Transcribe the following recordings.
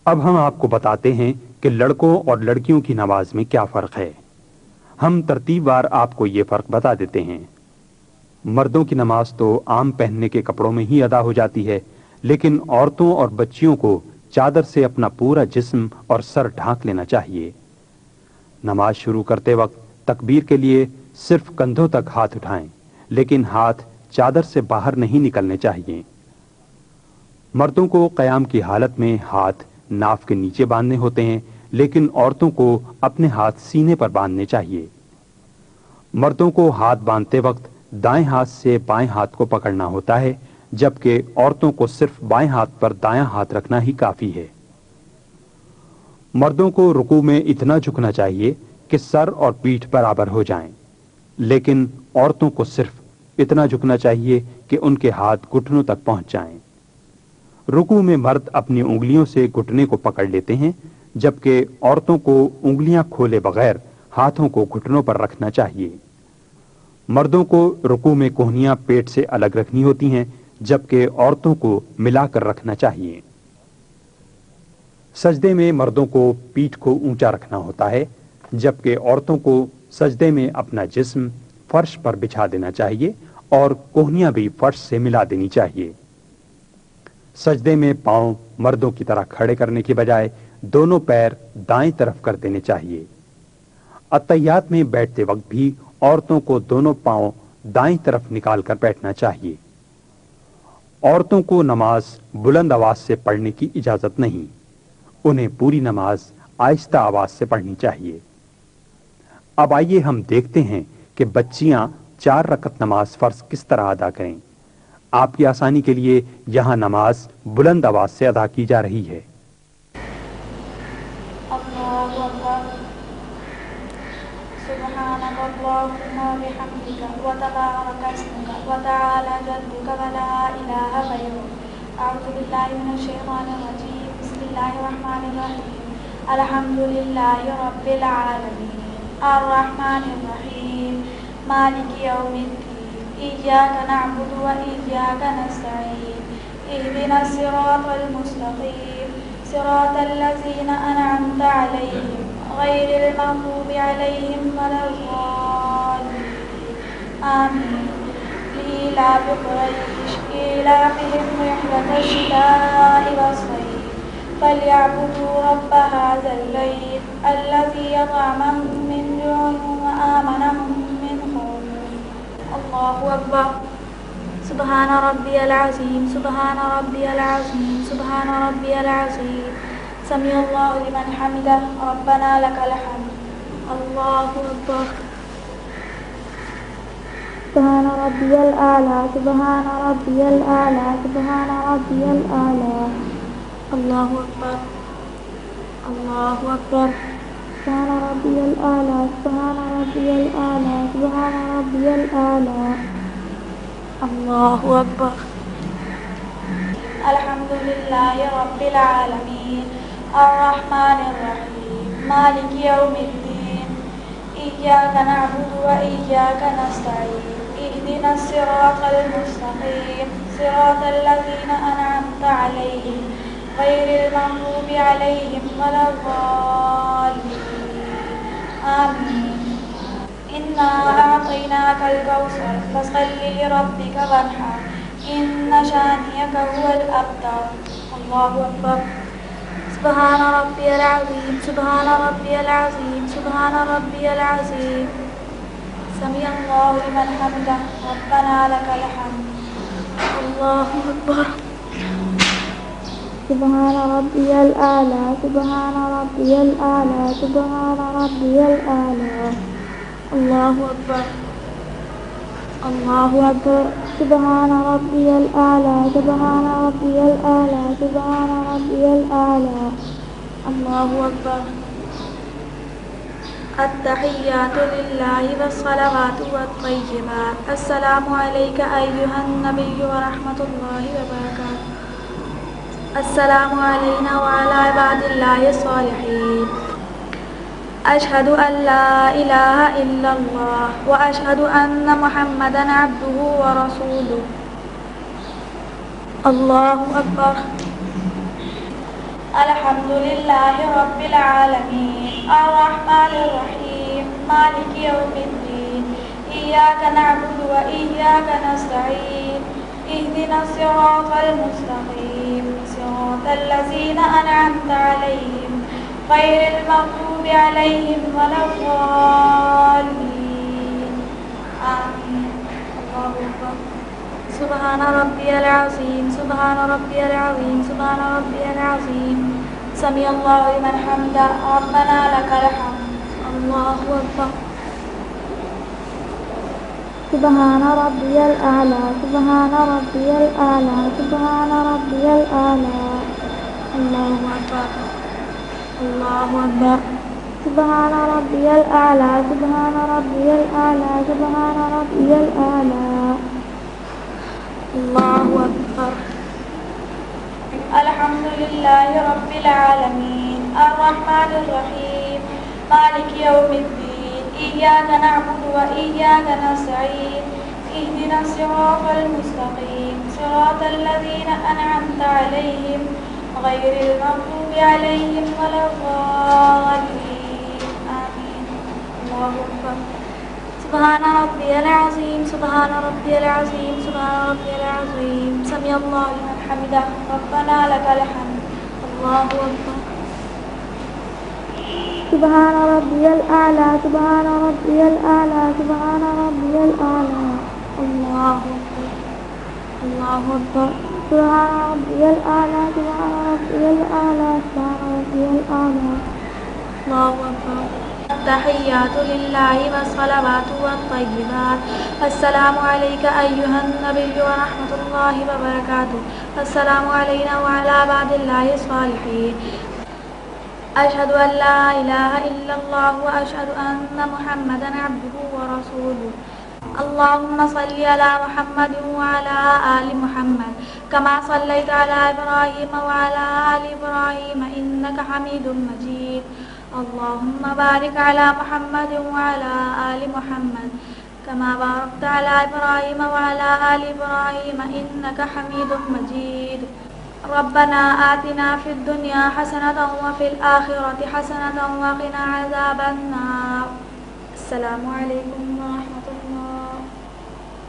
अब हम आपको बताते हैं कि लड़कों और लड़कियों की नमाज में क्या फ़र्क है। हम तरतीबवार आपको ये फ़र्क बता देते हैं। मर्दों की नमाज तो आम पहनने के कपड़ों में ही अदा हो जाती है, लेकिन औरतों और बच्चियों को चादर से अपना पूरा जिस्म और सर ढांक लेना चाहिए। नमाज शुरू करते वक्त तकबीर के लिए सिर्फ कंधों तक हाथ उठाएं, लेकिन हाथ चादर से बाहर नहीं निकलने चाहिए। मर्दों को क़याम की हालत में हाथ नाफ के नीचे बांधने होते हैं, लेकिन औरतों को अपने हाथ सीने पर बांधने चाहिए। मर्दों को हाथ बांधते वक्त दाएं हाथ से बाएं हाथ को पकड़ना होता है, जबकि औरतों को सिर्फ बाएं हाथ पर दायां हाथ रखना ही काफी है। मर्दों को रुकू में इतना झुकना चाहिए कि सर और पीठ बराबर हो जाएं, लेकिन औरतों को सिर्फ इतना झुकना चाहिए कि उनके हाथ घुटनों तक पहुंच जाएं। रुकू में मर्द अपनी उंगलियों से घुटने को पकड़ लेते हैं, जबकि औरतों को उंगलियां खोले बगैर हाथों को घुटनों पर रखना चाहिए। मर्दों को रुकू में कोहनियां पेट से अलग रखनी होती हैं, जबकि औरतों को मिलाकर रखना चाहिए। सजदे में मर्दों को पीठ को ऊंचा रखना होता है, जबकि औरतों को सजदे में अपना जिस्म फर्श पर बिछा देना चाहिए और कोहनियां भी फर्श से मिला देनी चाहिए। सजदे में पांव मर्दों की तरह खड़े करने के बजाय दोनों पैर दाएं तरफ कर देने चाहिए। अत्तहियात में बैठते वक्त भी औरतों को दोनों पांव दाईं तरफ निकालकर बैठना चाहिए। औरतों को नमाज बुलंद आवाज से पढ़ने की इजाजत नहीं, उन्हें पूरी नमाज आहिस्ता आवाज से पढ़नी चाहिए। अब आइए हम देखते हैं कि बच्चियां 4 रकत नमाज फर्ज किस तरह अदा करें। आपकी आसानी के लिए यहां नमाज बुलंद आवाज से अदा की जा रही है। अल्हम्दुलिल्लाहि रब्बिल आलमीन अर्रहमानिर रहीम मालिकि यौमिद्दीन इय्याका नअबुदु व इय्याका नस्तईन इहदिनस सिरातल मुस्तकीम सिरातल लज़ीना अनअमता अलैहिम गैरिल मग़दूबि अलैहिम वलद्दाल्लीन आमीन। लीइलाफ़ि क़ुरैश ईलाफ़िहिम रिह्लतश शिताइ वस्सैफ फलयअबुदू रब्ब हाज़ल बैत अल्लज़ी अत'अमहुम मिन जू'इन व आमनहुम मिन खौफ। अल्लाहु अकबर। सुब्हान रब्बियल अज़ीम सुब्हान रब्बियल अज़ीम सुब्हान रब्बियल अज़ीम। समिअल्लाहु लिमन हमिदह रब्बना लकल हम्द। अल्लाहु अकबर। सुब्हान रब्बियल आला सुब्हान रब्बियल आला सुब्हान रब्बियल आला। अल्लाहु अकबर अल्लाहु अकबर। सुब्हान रब्बियल आला सुब्हान रब्बियल आला सुब्हान रब्बियल आला। अल्लाहु अकबर। अल्हम्दुलिल्लाहि रब्बिल आलमीन अर्रहमानिर रहीम मालिकि यौमिद्दीन इय्याका नअबुदु व इय्याका नस्तईन इहदिनस सिरातल मुस्तकीम सिरातल लज़ीना अनअमता अलैहिम गैरिल मग़दूबि अलैहिम वलद्दाल्लीन आमीन। इन्ना अअतैनाकल कौसर फसल्लि लिरब्बिका वन्हर इन्न शानिअका हुवल अब्तर। अल्लाहु अकबर। सुब्हान रब्बियल अज़ीम सुब्हान रब्बियल अज़ीम सुब्हान रब्बियल अज़ीम। समिअल्लाहु लिमन हमिदह रब्बना लकल हम्द। अल्लाहु अकबर। सुब्हान रब्बियल आला सुब्हान रब्बियल आला सुब्हान रब्बियल आला। अल्लाहु अकबर अल्लाहु अकबर। सुब्हान रब्बियल आला सुब्हान रब्बियल आला सुब्हान रब्बियल आला। अल्लाहु अकबर। अत्तहिय्यातु लिल्लाहि वस्सलावातु वत्तय्यिबात। अस्सलामु अलैका अय्युहन नबिय्यु व रहमतुल्लाहि व बरकातुहू। अस्सलामु अलैना व अला इबादिल्लाहि स्सॉलिहीन। अशहदु अल्ला इलाहा इल्लल्लाह व अशहदु अन्न मुहम्मदन अब्दुहु व रसूलुहु। अल्लाहु अकबर अल्हम्दुलिल्लाहि रब्बिल आलमीन अर्रहमानिर रहीम मालिकि यौमिद्दीन इय्याका नअबुदु व इय्याका नस्तईन इहदिनस सिरातल मुस्तकीम सिरातल लज़ीना अनअमता अलैहिम गैरिल मग़्दूबि अलैहिम वलद्दाल्लीन आमीन। अल्लाहु अकबर। सुब्हान रब्बियल अज़ीम सुब्हान रब्बियल अज़ीम सुब्हान रब्बियल अज़ीम समी अल्लाहु लिमन हमिदा रब्बना लकल हम्द। अल्लाहु अकबर। सुब्हान रब्बियल आला सुब्हान रब्बियल आला सुब्हान रब्बियल आला। अल्लाहु अकबर अल्लाहु अकबर। सुब्हान रब्बियल आला सुब्हान रब्बियल आला सुब्हान रब्बियल आला। अल्लाहु अकबर। अल्हम्दुलिल्लाहि रब्बिल आलमीन अर्रहमानिर रहीम मालिकि यौमिद्दीन इय्याका नअबुदु व इय्याका नस्तईन इहदिनस सिरातल मुस्तकीम सिरातल लज़ीना अनअमता अलैहिम गैरिल मग़्दूबि अलैहिम वलद्दाल्लीन आमीन। अल्लाहु अकबर। सुब्हान रब्बियल अज़ीम सुब्हान रब्बियल अज़ीम सुब्हान रब्बियल अज़ीम समी अल्लाहु लिमन हमिदा रब्बना लकल हम्द। अल्लाहु अकबर। सुब्हान रब्बियल आला सुब्हान रब्बियल आला सुब्हान रब्बियल आला। अल्लाहु अकबर अल्लाहु अकबर। सुब्हान रब्बियल आला सुब्हान रब्बियल आला सुब्हान रब्बियल आला। अल्लाहु अकबर। तहिय्यातु लिल्लाहि वस्सलावातु वत्तय्यिबात अस्सलामु अलैका अय्युहन नबिय्यु व रहमतुल्लाहि व बरकातुहू अस्सलामु अलैना व अला इबादिल्लाहिस सालिहीन अशहदु अन ला इलाहा इल्लल्लाह व अशहदु अन्ना मुहम्मदन अब्दुहु व रसूलुहू। अल्लाहुम्मा सल्लि अला मुहम्मदिन व अला आलि मुहम्मद कमा सल्लैता अला इब्राहीम व अला आलि इब्राहीम इन्नका हमीदुम मजीद। अल्लाहुम्मा बारिक अला मुहम्मदिन व अला आलि मुहम्मद कमा बारकता अला इब्राहीम व अला आलि इब्राहीम इन्नका हमीदुम मजीद। रब्बना आतिना फिद दुनिया हसनतन व फिल आखिरति हसनतन व क़िना अज़ाबन नार। अस्सलामु अलैकुम व रहमतुल्लाह।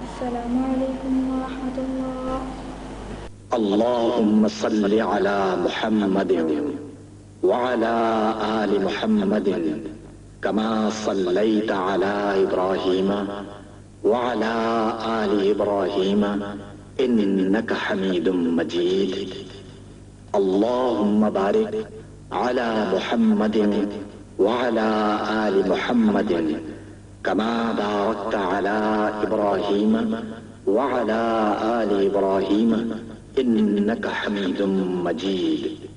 अस्सलामु अलैकुम व रहमतुल्लाह। अल्लाहुम्मा सल्लि अला मुहम्मदिन व अला आलि मुहम्मदिन कमा सल्लैता अला इब्राहीम व अला आलि इब्राहीम इन्नका हमीदुम मजीद। अल्लाहुम्मा बारिक अला मुहम्मदिन व अला आलि मुहम्मदिन कमा बारकता अला इब्राहीम व अला आलि इब्राहीम इन्नका हमीदुम मजीद।